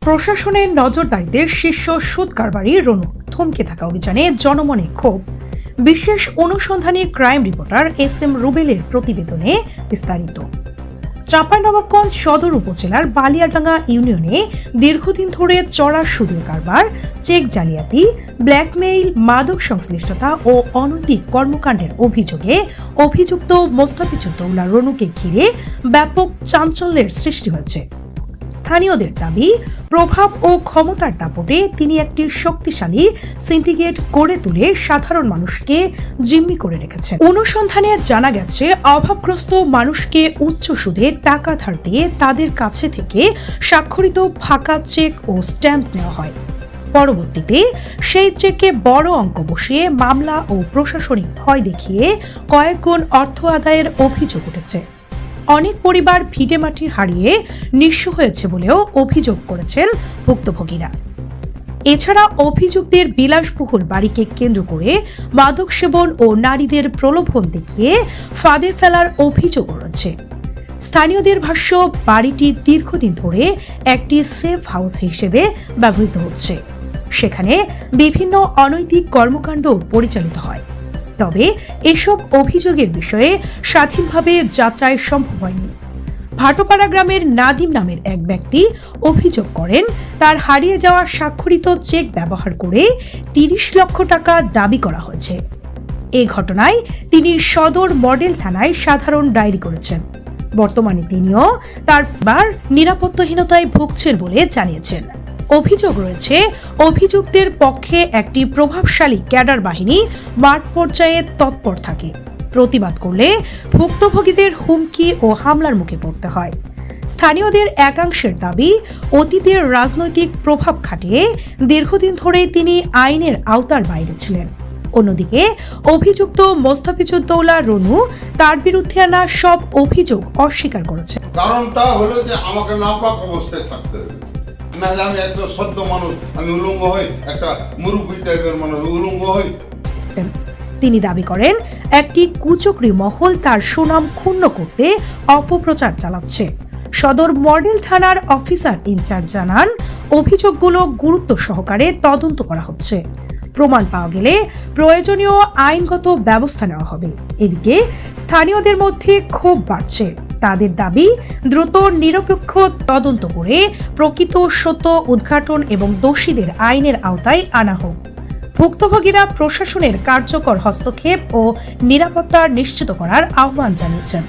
প্রশাসনের নজরদারিতে শীর্ষ সুদ কারবারি রনু থমকে থাকা অভিযানে জনমনে ক্ষোভ। বিশেষ অনুসন্ধানী ক্রাইম রিপোর্টার এস.এম. রুবেলের প্রতিবেদনে বিস্তারিত। চাঁপাইনবাবগঞ্জ সদর উপজেলার বালিয়াডাঙ্গা ইউনিয়নে দীর্ঘদিন ধরে চড়া সুদের কারবার, চেক জালিয়াতি, ব্ল্যাকমেইল, মাদক সংশ্লিষ্টতা ও অনৈতিক কর্মকাণ্ডের অভিযোগে অভিযুক্ত মোস্তাফিজুদ্দৌলা রনুকে ঘিরে ব্যাপক চাঞ্চল্যের সৃষ্টি হয়েছে। স্থানীয়দের দাবি, প্রভাব ও ক্ষমতার দাপটে তিনি একটি শক্তিশালী সিন্ডিকেট গড়ে তুলে সাধারণ মানুষকে জিম্মি করে রেখেছেন। অনুসন্ধানে জানা গেছে, অভাবগ্রস্ত মানুষকে উচ্চ সুদে টাকা ধার দিয়ে তাদের কাছে থেকে স্বাক্ষরিত ফাঁকা চেক ও স্ট্যাম্প নেওয়া হয়। পরবর্তীতে সেই চেকে বড় অঙ্ক বসিয়ে মামলা ও প্রশাসনিক ভয় দেখিয়ে কয়েক গুণ অর্থ আদায়ের অভিযোগ উঠেছে। অনেক পরিবার ভিটেমাটি হারিয়ে নিঃস্ব হয়েছে বলেও অভিযোগ করেছেন ভুক্তভোগীরা। এছাড়া অভিযুক্তের বিলাসবহুল বাড়িকে কেন্দ্র করে মাদক সেবন ও নারীদের প্রলোভন দেখিয়ে ফাঁদে ফেলার অভিযোগ রয়েছে। স্থানীয়দের ভাষ্য, বাড়িটি দীর্ঘদিন ধরে একটি সেফ হাউস হিসেবে ব্যবহৃত হচ্ছে। সেখানে বিভিন্ন অনৈতিক কর্মকাণ্ড পরিচালিত হয়। তবে এসব অভিযোগের বিষয়ে স্বাধীনভাবে যাচাই সম্ভব হয়নি। ভাটোপাড়া গ্রামের নাদিম নামের এক ব্যক্তি অভিযোগ করেন, তার হারিয়ে যাওয়া স্বাক্ষরিত চেক ব্যবহার করে ৩০ লক্ষ টাকা দাবি করা হয়েছে। এ ঘটনায় তিনি সদর মডেল থানায় সাধারণ ডায়েরি করেছেন। বর্তমানে তিনিও তার নিরাপত্তাহীনতায় ভুগছেন বলে জানিয়েছেন। অভিযোগ রয়েছে, অভিযুক্তের পক্ষে একটি প্রভাবশালী ক্যাডার বাহিনী মাঠ পর্যায়ে তৎপর থাকে। প্রতিবাদ করলে ভুক্তভোগীদের হুমকি ও হামলার মুখে পড়তে হয়। স্থানীয়দের একাংশের দাবি, অতীতের রাজনৈতিক প্রভাব খাটিয়ে দীর্ঘদিন ধরে তিনি আইনের আওতার বাইরে ছিলেন। অন্যদিকে অভিযুক্ত মোস্তাফিজুদ্দৌলা রনু তার বিরুদ্ধে আনা সব অভিযোগ অস্বীকার করেছে। কারণটা হলো যে আমাকে নাপাক অবস্থায় থাকতে হবে, নাহলে আমি একটা সদ্য মানুষ, আমি উলঙ্গ হই, একটা মুরব্বী টাইপের মানুষ উলঙ্গ হই। তিনি দাবি করেন, একটি কুচক্রী মহল তার সুনাম ক্ষুণ্ণ করতে অপপ্রচার চালাচ্ছে। সদর মডেল থানার অফিসার ইনচার্জ জানান, অভিযোগগুলো গুরুত্ব সহকারে তদন্ত করা হচ্ছে। প্রমাণ পাওয়া গেলে প্রয়োজনীয় আইনগত ব্যবস্থা নেওয়া হবে। এদিকে স্থানীয়দের মধ্যে ক্ষোভ বাড়ছে। তাদের দাবি, দ্রুত নিরপেক্ষ তদন্ত করে প্রকৃত সত্য উদ্ঘাটন এবং দোষীদের আইনের আওতায় আনা হোক। ভুক্তভোগীরা প্রশাসনের কার্যকর হস্তক্ষেপ ও নিরাপত্তা নিশ্চিত করার আহ্বান জানিয়েছেন।